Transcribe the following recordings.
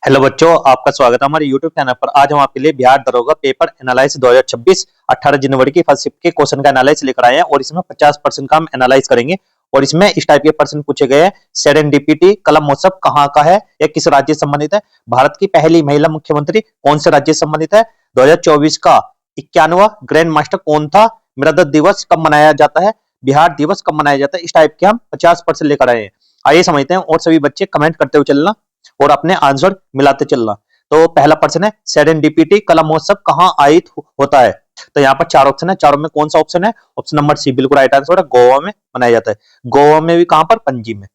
Hello बच्चों, आपका स्वागत है हमारे YouTube चैनल पर। आज हम आपके लिए बिहार दरोगा पेपर एनालाइज 2026 18 जनवरी की फर्स्ट शिफ्ट के क्वेश्चन का एनालाइज लेकर आए हैं और इसमें 50% का हम एनालाइज करेंगे। और इसमें इस टाइप के प्रश्न पूछे गए हैं। सेरेंडिपिटी कला महोत्सव कहाँ का है या किस राज्य से संबंधित है? भारत की पहली महिला मुख्यमंत्री कौन से राज्य से संबंधित है? 2024 का 91वां ग्रैंड मास्टर कौन था? मृदा दिवस कब मनाया जाता है? बिहार दिवस कब मनाया जाता है? इस टाइप के हम 50% लेकर आए हैं। आइए समझते हैं। और सभी बच्चे कमेंट करते हुए चलना और अपने आंसर मिलाते चलना। तो पहला प्रश्न है, सेरेंडिपिटी कला महोत्सव कहाँ आयोजित होता है? तो यहाँ पर चार ऑप्शन है, चारों में कौन सा ऑप्शन है? ऑप्शन नंबर सी बिल्कुल राइट आंसर है, गोवा में मनाया जाता है। गोवा में भी कहां पर? पणजी में।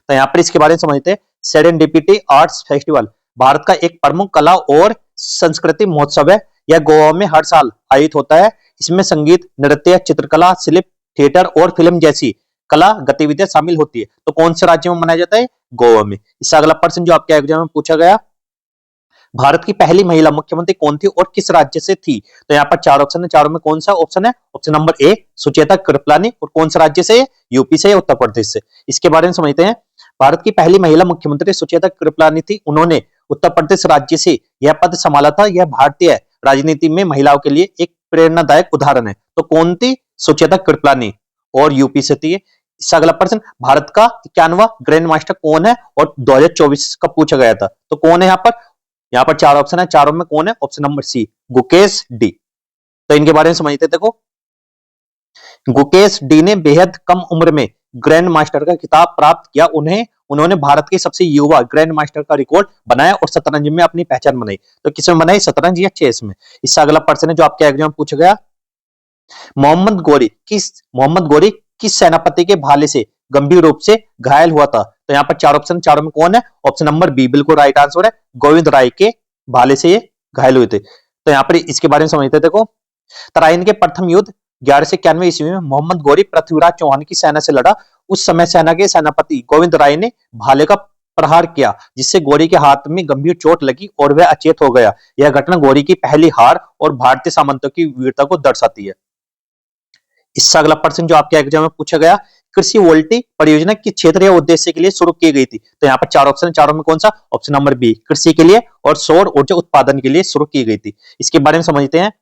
तो यहाँ पर इसके बारे में समझते हैं। सेरेंडिपिटी आर्ट्स फेस्टिवल भारत का एक प्रमुख कला और संस्कृति महोत्सव है। यह गोवा में हर साल आयोजित होता है। इसमें संगीत, नृत्य, चित्रकला, शिल्प, थिएटर और फिल्म जैसी कला गतिविधियां शामिल होती है। तो कौन से राज्य में मनाया जाता है? गोवा में। इससे अगला प्रश्न जो आपके एग्जाम में पूछा गया, भारत की पहली महिला मुख्यमंत्री कौन थी और किस राज्य से थी? तो यहाँ पर चार ऑप्शन है, चारों में कौन सा ऑप्शन है? Option number A Sucheta Kripalani. और कौन सा राज्य से? यूपी से, उत्तर प्रदेश से। इसके बारे में समझते हैं। भारत की पहली महिला मुख्यमंत्री सुचेता कृपलानी थी। उन्होंने उत्तर प्रदेश राज्य से यह पद संभाला था। यह भारतीय राजनीति में महिलाओं के लिए एक प्रेरणादायक उदाहरण है। तो कौन थी? सुचेता कृपलानी और यूपी से थी। इससे अगला प्रश्न, भारत का 91वां ग्रैंड मास्टर कौन है और 2024 का पूछा गया था। तो कौन है यहाँ पर? यहाँ पर चार ऑप्शन है, चारों में कौन है? Option number C Gukesh D. तो इनके बारे में समझते हैं। देखो, गुकेश डी ने बेहद कम उम्र में ग्रैंड मास्टर का खिताब प्राप्त किया। उन्होंने भारत के सबसे युवा ग्रैंड मास्टर का रिकॉर्ड बनाया और शतरंज में अपनी पहचान बनाई। तो किसमें बनाई? शतरंज या चेस में। इससे अगला प्रश्न है जो आपके एग्जाम में पूछा गया, मोहम्मद गौरी किस सेनापति के भाले से गंभीर रूप से घायल हुआ था? तो यहाँ पर चार ऑप्शन, चारों में कौन है? ऑप्शन नंबर बी बिल्कुल राइट आंसर है, गोविंद राय के भाले से ये घायल हुए थे। तो यहाँ पर इसके बारे में समझते हैं। देखो, तराइन के प्रथम युद्ध 1191 ईस्वी में मोहम्मद गौरी पृथ्वीराज चौहान की सेना से लड़ा। उस समय सेना के सेनापति गोविंद राय ने भाले का प्रहार किया, जिससे गौरी के हाथ में गंभीर चोट लगी और वह अचेत हो गया। यह घटना गौरी की पहली हार और भारतीय सामंतों की वीरता को दर्शाती है। इससे अगला प्रश्न जो आपके एग्जाम में पूछा गया, कृषि वोल्टी परियोजना किस क्षेत्र या उद्देश्य के लिए शुरू की गई थी? तो यहाँ पर चार ऑप्शन, चारों में कौन सा? ऑप्शन नंबर बी कृषि के लिए और सौर ऊर्जा उत्पादन के लिए शुरू की गई थी। इसके बारे में समझते हैं।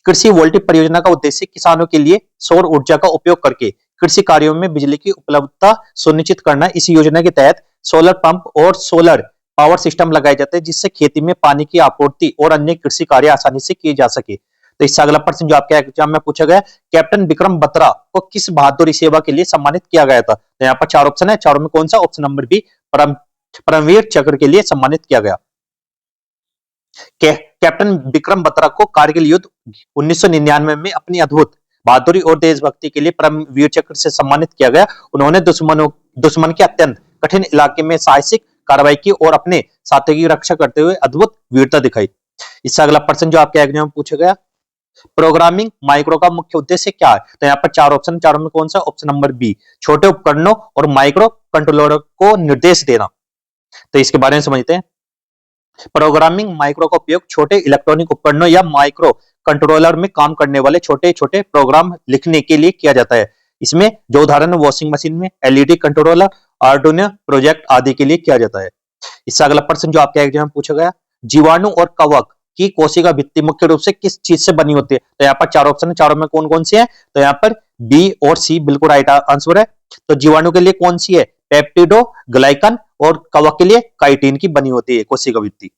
कृषि वोल्टिक परियोजना का उद्देश्य किसानों के लिए सौर ऊर्जा का उपयोग करके कृषि कार्यों में बिजली की उपलब्धता सुनिश्चित करना। इस योजना के तहत सोलर पंप और सोलर पावर सिस्टम लगाए जाते हैं, जिससे खेती में पानी की आपूर्ति और अन्य कृषि कार्य आसानी से किए जा सके। तो इससे अगला प्रश्न जो आपके एग्जाम में पूछा गया, कैप्टन विक्रम बत्रा को किस बहादुरी सेवा के लिए सम्मानित किया गया था? तो यहाँ पर चार ऑप्शन है, चारों में कौन सा? ऑप्शन नंबर बी परमवीर चक्र के लिए सम्मानित किया गया। कैप्टन विक्रम बत्रा को कारगिल युद्ध 1999 में अपनी अद्भुत बहादुरी और देशभक्ति के लिए परमवीर चक्र से सम्मानित किया गया। उन्होंने दुश्मन के अत्यंत कठिन इलाके में साहसिक कार्रवाई की और अपने साथियों की रक्षा करते हुए अद्भुत वीरता दिखाई। इससे अगला प्रश्न जो आपके एग्जाम में पूछा गया, प्रोग्रामिंग माइक्रो का मुख्य उद्देश्य क्या है? तो यहाँ पर चार ऑप्शन, चारों में कौन सा? ऑप्शन नंबर बी छोटे उपकरणों और माइक्रो कंट्रोलर को निर्देश देना। तो इसके बारे में समझते हैं। प्रोग्रामिंग माइक्रो का उपयोग छोटे इलेक्ट्रॉनिक उपकरणों या माइक्रो कंट्रोलर में काम करने वाले छोटे छोटे प्रोग्राम लिखने के लिए किया जाता है। इसमें जो उदाहरण वॉशिंग मशीन में एलईडी कंट्रोलर, आर्डुइनो प्रोजेक्ट आदि के लिए किया जाता है। इससे अगला प्रश्न जो आपके एग्जाम में पूछा गया, जीवाणु और कवक की कोशिका भित्ति मुख्य रूप से किस चीज से बनी होती है? तो यहाँ पर चार ऑप्शन है, चारों में कौन कौन सी है? तो यहाँ पर बी और सी बिल्कुल राइट आंसर है। तो जीवाणु के लिए कौन सी है? पेप्टिडो ग्लाइकन। और कवक के लिए काइटिन की बनी होती है कोशिका भित्ति।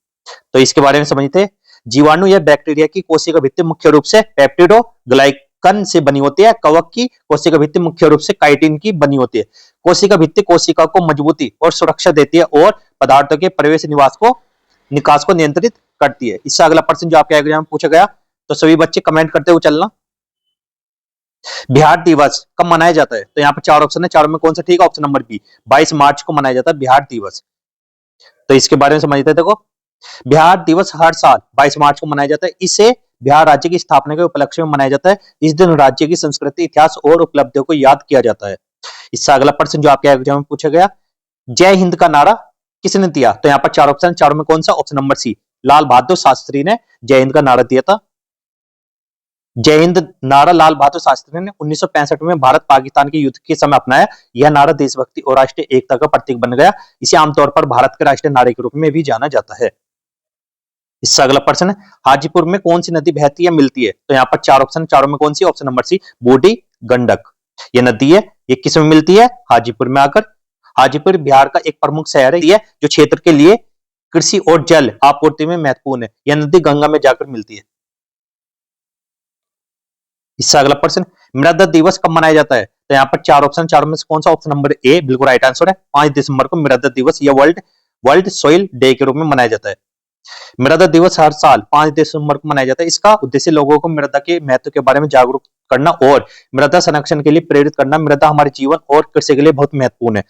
तो इसके बारे में समझते हैं। जीवाणु या बैक्टीरिया की कोशिका भित्ति मुख्य रूप से पेप्टिडो ग्लाइकन से बनी होती है। कवक की कोशिका भित्ति मुख्य रूप से काइटिन की बनी होती है। कोशिका भित्ति कोशिका को मजबूती और सुरक्षा देती है और पदार्थों के प्रवेश निकास को नियंत्रित करती है। इससे अगला प्रश्न जो आपके एग्जाम में पूछा गया, तो सभी बच्चे कमेंट करते हुए चलना, बिहार दिवस कब मनाया जाता है? तो यहाँ पर चार ऑप्शन है, चारों में कौन सा ठीक है? ऑप्शन नंबर बी 22 मार्च को मनाया जाता है बिहार दिवस। तो इसके बारे में समझते हैं। देखो, बिहार दिवस हर साल 22 मार्च को मनाया जाता है। इसे बिहार राज्य की स्थापना के उपलक्ष्य में मनाया जाता है। इस दिन राज्य की संस्कृति, इतिहास और उपलब्धियों को याद किया जाता है। इससे अगला प्रश्न जो आपके एग्जाम में पूछा गया, जय हिंद का नारा किसने दिया? तो यहाँ पर चार ऑप्शन, चारों में कौन सा? ऑप्शन नंबर सी लाल बहादुर शास्त्री ने जय हिंद का नारा दिया था। जय हिंद नारा लाल बहादुर शास्त्री ने 1965 में भारत पाकिस्तान के युद्ध के समय अपनाया। यह नारा देशभक्ति और राष्ट्रीय एकता का प्रतीक बन गया। इसे आमतौर पर भारत के राष्ट्रीय नारे के रूप में भी जाना जाता है। इससे अगला प्रश्न है, हाजीपुर में कौन सी नदी बहती है मिलती है? तो यहाँ पर चार ऑप्शन, चारों में कौन सी? ऑप्शन नंबर सी, बूढ़ी गंडक। ये नदी है, ये किस में मिलती है? हाजीपुर में आकर। हाजीपुर बिहार का एक प्रमुख शहर है, जो क्षेत्र के लिए कृषि और जल आपूर्ति में महत्वपूर्ण है। यह नदी गंगा में जाकर मिलती है। इससे अगला प्रश्न, मृदा दिवस कब मनाया जाता है? तो यहाँ पर चार ऑप्शन, चारों में से कौन सा? ऑप्शन नंबर ए बिल्कुल राइट आंसर है। 5 दिसंबर को मृदा दिवस या वर्ल्ड वर्ल्ड सॉइल डे के रूप में मनाया जाता है। मृदा दिवस हर साल 5 दिसंबर को मनाया जाता है। इसका उद्देश्य लोगों को मृदा के महत्व के बारे में जागरूक करना और मृदा संरक्षण के लिए प्रेरित करना। मृदा हमारे जीवन और कृषि के लिए बहुत महत्वपूर्ण है,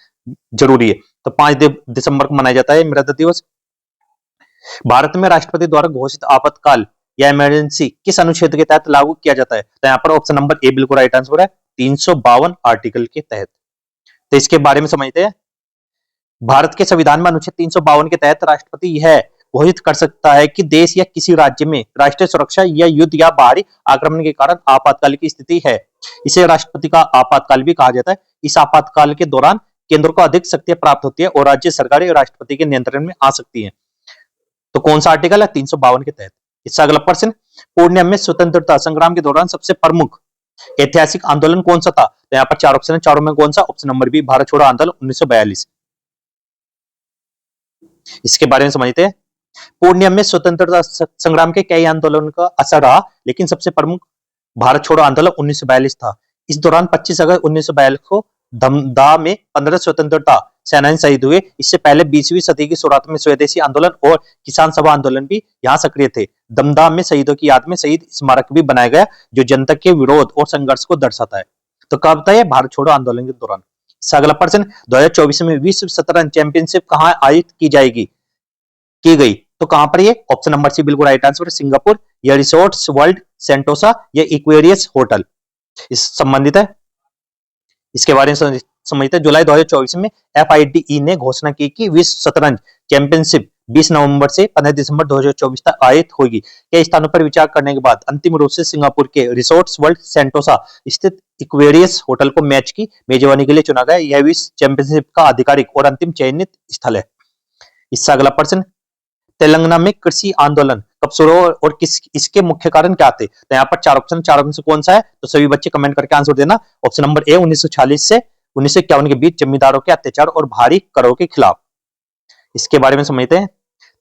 जरूरी है। तो 5 दिसंबर को मनाया जाता है मृदा दिवस। भारत में राष्ट्रपति द्वारा घोषित आपातकाल या इमरजेंसी किस अनुच्छेद के तहत लागू किया जाता है? तो यहाँ पर ऑप्शन नंबर ए बिल्कुल राइट आंसर है, 352 आर्टिकल के तहत। तो इसके बारे में समझते हैं। भारत के संविधान में अनुच्छेद 352 के तहत राष्ट्रपति यह घोषित कर सकता है कि देश या किसी राज्य में राष्ट्रीय सुरक्षा या युद्ध या बाहरी आक्रमण के कारण आपातकाल की स्थिति है। इसे राष्ट्रपति का आपातकाल भी कहा जाता है। इस आपातकाल के दौरान केंद्र को अधिक शक्तियां प्राप्त होती है और राज्य सरकारें राष्ट्रपति के नियंत्रण में आ सकती हैं। तो कौन सा आर्टिकल है? 352 के तहत। इससे अगला प्रश्न, पूर्णिया में स्वतंत्रता संग्राम के दौरान सबसे प्रमुख ऐतिहासिक आंदोलन कौन सा था? तो यहाँ पर चार ऑप्शन है, चारों में कौन सा? ऑप्शन नंबर बी, भारत छोड़ो आंदोलन 1942। इसके बारे में समझते हैं। पूर्णिया में स्वतंत्रता संग्राम के कई आंदोलन का असर रहा, लेकिन सबसे प्रमुख भारत छोड़ो आंदोलन 1942 था। इस दौरान 25 अगस्त 1942 को दमदा में 15 स्वतंत्रता सेनानी शहीद हुए। इससे पहले 20वीं सदी की शुरुआत में स्वदेशी आंदोलन और किसान सभा आंदोलन भी यहाँ सक्रिय थे। दमदा में शहीदों की याद में शहीद स्मारक भी बनाया गया, जो जनता के विरोध और संघर्ष को दर्शाता है। तो कब था ये? भारत छोड़ो आंदोलन के दौरान। अगला प्रश्न, 2024 में विश्व शतरंज चैंपियनशिप कहाँ आयोजित की गई? तो कहां पर? ये ऑप्शन नंबर सी बिल्कुल राइट आंसर, सिंगापुर। या रिसोर्ट्स वर्ल्ड सेंटोसा या इक्वेरियस होटल इस संबंधित है। इसके बारे में समझते हैं। जुलाई 2024 में FIDE ने घोषणा की कि विश्व शतरंज चैंपियनशिप 20 नवंबर से 15 दिसंबर 2024 तक आयोजित होगी। कई स्थानों पर विचार करने के बाद अंतिम रूप से सिंगापुर के रिसोर्ट्स वर्ल्ड सेंटोसा स्थित इक्वेरियस होटल को मैच की मेजबानी के लिए चुना गया। यह विश्व चैंपियनशिप का आधिकारिक और अंतिम चयनित स्थल है। इससे अगला प्रश्न, तेलंगाना में कृषि आंदोलन कब शुरू और इसके मुख्य कारण क्या थे? तो यहाँ पर चार ऑप्शन, चारों में से कौन सा है? तो सभी बच्चे कमेंट करके आंसर देना। ऑप्शन नंबर ए, 1946 से 1951 के बीच जमींदारों के अत्याचार और भारी करों के खिलाफ। इसके बारे में समझते हैं।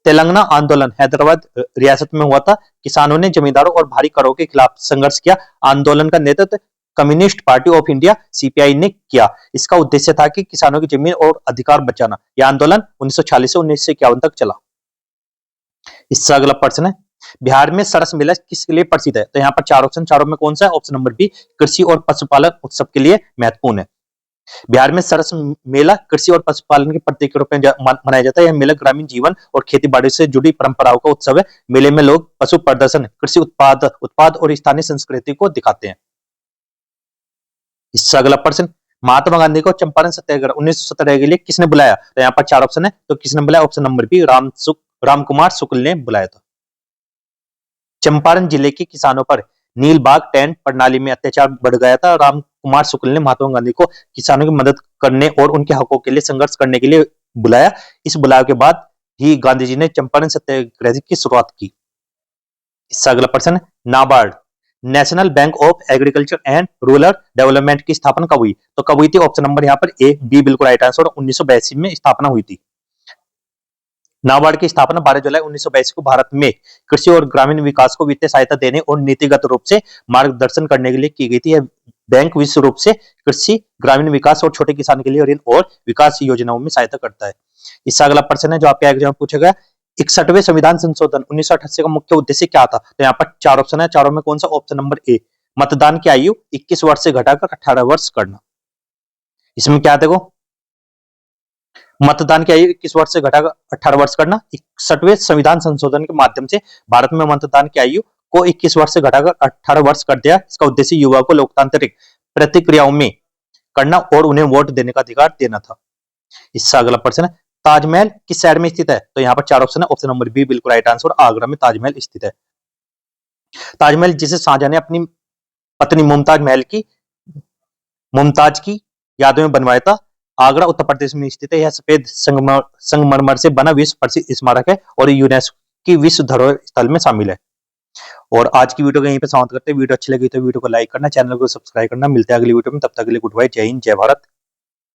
तेलंगाना आंदोलन हैदराबाद रियासत में हुआ था। किसानों ने जमींदारों और भारी करों के खिलाफ संघर्ष किया। आंदोलन का नेतृत्व communist party of India CPI ने किया। इसका उद्देश्य था कि किसानों की जमीन और अधिकार बचाना। यह आंदोलन 1940 से 1951 तक चला। इससे अगला प्रश्न है, बिहार में सरस मेला किसके लिए प्रसिद्ध है? तो यहाँ पर चार ऑप्शन, चारों में कौन सा है? ऑप्शन नंबर बी, कृषि और पशुपालन उत्सव के लिए महत्वपूर्ण है। बिहार में सरस मेला कृषि और पशुपालन के प्रतीक के रूप में मनाया जाता है। यह मेला ग्रामीण जीवन और खेती बाड़ी से जुड़ी परंपराओं का उत्सव है। मेले में लोग पशु प्रदर्शन, कृषि उत्पाद और स्थानीय संस्कृति को दिखाते हैं। इससे अगला प्रश्न, महात्मा गांधी को चंपारण सत्याग्रह 1917 के लिए किसने बुलाया? तो यहाँ पर चार ऑप्शन है, तो किसने बुलाया? ऑप्शन नंबर बी, रामकुमार शुक्ल ने बुलाया था। चंपारण जिले के किसानों पर नीलबाग टेंट प्रणाली में अत्याचार बढ़ गया था। रामकुमार शुक्ल ने महात्मा गांधी को किसानों की मदद करने और उनके हकों के लिए संघर्ष करने के लिए बुलाया। इस बुलाव के बाद ही गांधी जी ने चंपारण सत्याग्रह की शुरुआत की। इससे अगला प्रश्न, NABARD national bank of agriculture and rural development की स्थापना कब हुई? तो कब हुई थी? ऑप्शन नंबर यहाँ पर ए, बी बिल्कुल राइट आंसर, 1982 में स्थापना हुई थी। नाबार्ड की स्थापना 12 जुलाई 1982 को भारत में कृषि और ग्रामीण विकास को वित्तीय सहायता देने और नीतिगत रूप से मार्गदर्शन करने के लिए की गई थी। यह बैंक विश्व रूप से कृषि, ग्रामीण विकास और छोटे किसान के लिए ऋण और विकास योजनाओं में सहायता करता है। इससे अगला प्रश्न है जो आपके एग्जाम में पूछा गया, 61वें संविधान संशोधन 1988 का मुख्य उद्देश्य क्या था? तो यहाँ पर चार ऑप्शन है, चारों में कौन सा? ऑप्शन नंबर ए, मतदान की आयु 21 वर्ष से घटाकर 18 वर्ष करना। इसमें क्या देखो, मतदान की आयु 21 वर्ष से घटाकर 18 वर्ष करना। 61वें संविधान संशोधन के माध्यम से भारत में मतदान की आयु को 21 वर्ष से घटाकर 18 वर्ष कर दिया। इसका उद्देश्य युवा को लोकतांत्रिक प्रतिक्रियाओं में करना और उन्हें वोट देने का अधिकार देना था। इससे अगला प्रश्न है, ताजमहल किस शहर में स्थित है? तो यहाँ पर चार ऑप्शन है, ऑप्शन नंबर बी बिल्कुल राइट आंसर, आगरा में ताजमहल स्थित है। ताजमहल जिसे शाहजहां ने अपनी पत्नी मुमताज की यादों में बनवाया था, आगरा उत्तर प्रदेश में स्थित है। यह सफेद संगमरमर से बना विश्व प्रसिद्ध स्मारक है और यूनेस्को की विश्व धरोहर स्थल में शामिल है। और आज की वीडियो को यहीं पे समाप्त करते हैं। वीडियो अच्छी लगी तो वीडियो को लाइक करना, चैनल को सब्सक्राइब करना। मिलते हैं अगली वीडियो में, तब तक के लिए गुड बाय, जय हिंद, जय भारत।